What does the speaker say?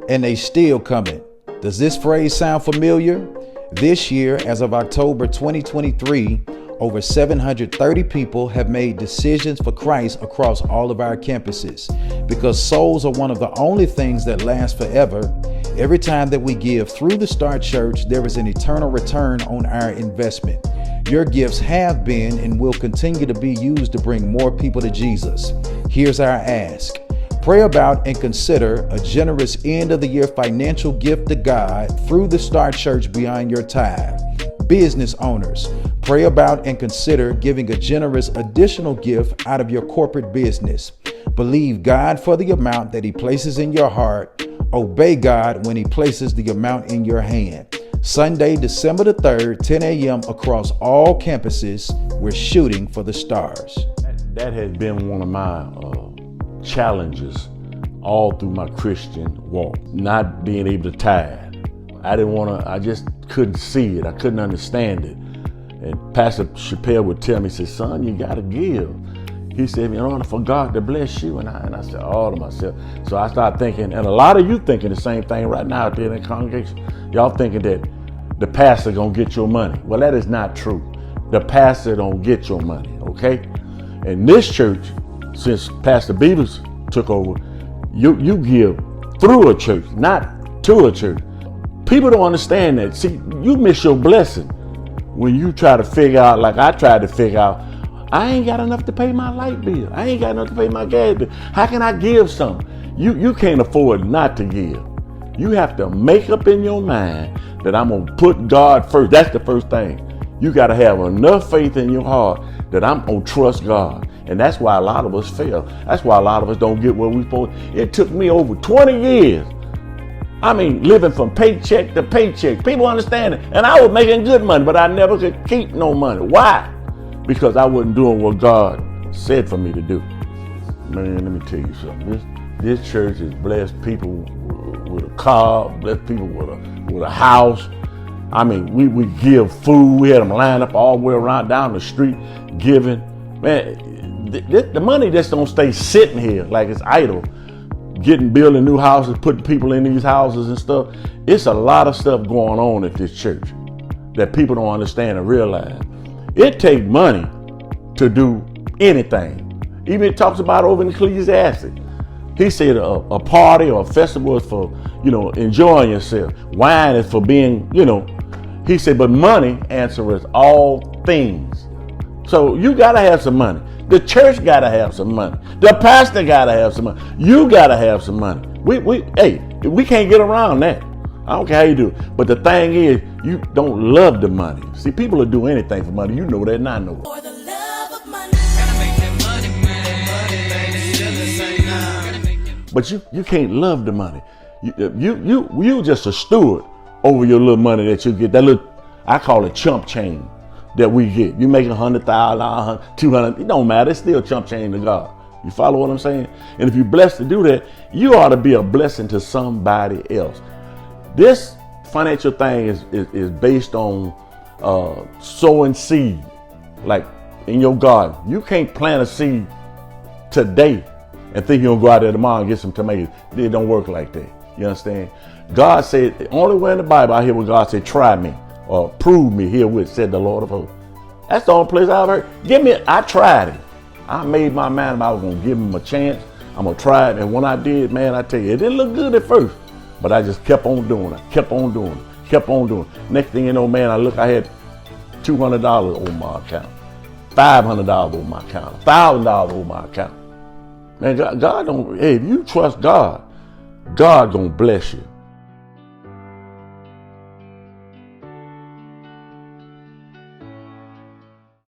and they still coming. Does this phrase sound familiar? This year, as of October 2023, over 730 people have made decisions for Christ across all of our campuses. Because souls are one of the only things that last forever, every time that we give through the Start Church, there is an eternal return on our investment. Your gifts have been and will continue to be used to bring more people to Jesus. Here's our ask. Pray about and consider a generous end of the year financial gift to God through the Start Church beyond your tithe. Business owners, pray about and consider giving a generous additional gift out of your corporate business. Believe God for the amount that He places in your heart. Obey God when He places the amount in your hand. Sunday, December the 3rd, 10 a.m. across all campuses, we're shooting for the stars. That has been one of my challenges all through my Christian walk, not being able to tithe. I just couldn't see it. I couldn't understand it. And Pastor Chappelle would tell me, he said, son, you gotta give. He said, in order for God to bless you. And I said, all to myself. So I started thinking, and a lot of you thinking the same thing right now out there in the congregation. Y'all thinking that the pastor gonna get your money. Well, that is not true. The pastor don't get your money, okay? And this church, since Pastor Beavers took over, you give through a church, not to a church. People don't understand that. See, you miss your blessing when you try to figure out, like I tried to figure out, I ain't got enough to pay my light bill. I ain't got enough to pay my gas bill. How can I give something? You can't afford not to give. You have to make up in your mind that I'm gonna put God first. That's the first thing. You gotta have enough faith in your heart that I'm gonna trust God. And that's why a lot of us fail. That's why a lot of us don't get where we're supposed to. It took me over 20 years. I mean, living from paycheck to paycheck. People understand it. And I was making good money, but I never could keep no money. Why? Because I wasn't doing what God said for me to do. Man, let me tell you something. This church has blessed people with a car, blessed people with a house. I mean, we give food. We had them lined up all the way around down the street giving. Man, the money just don't stay sitting here like it's idle. Building new houses, putting people in these houses and stuff. It's a lot of stuff going on at this church that people don't understand and realize. It takes money to do anything. Even it talks about over in Ecclesiastes. He said a party or a festival is for, enjoying yourself. Wine is for being, He said, but money answers all things. So you gotta have some money. The church gotta have some money. The pastor gotta have some money. You gotta have some money. We can't get around that. I don't care how you do it. But the thing is, you don't love the money. See, people will do anything for money. You know that, and I know it. For the love of money. Gotta make that money, man. But you can't love the money. You just a steward over your little money that you get. That little, I call it chump change that we get. You make $100,000, $200, it don't matter. It's still chump change to God. You follow what I'm saying? And if you're blessed to do that, you ought to be a blessing to somebody else. This financial thing is based on sowing seed, like in your garden. You can't plant a seed today and think you're gonna go out there tomorrow and get some tomatoes. It don't work like that. You understand? God said, the only way in the Bible I hear where God said, try me or prove me herewith, said the Lord of hosts. That's the only place I've heard. I tried it. I made my mind up I was gonna give him a chance. I'm gonna try it. And when I did, man, I tell you, it didn't look good at first, but I just kept on doing it, kept on doing it, kept on doing it. Next thing you know, man, I had $200 on my account, $500 on my account, $1,000 on my account. Man, God don't, hey, if you trust God, God gonna bless you.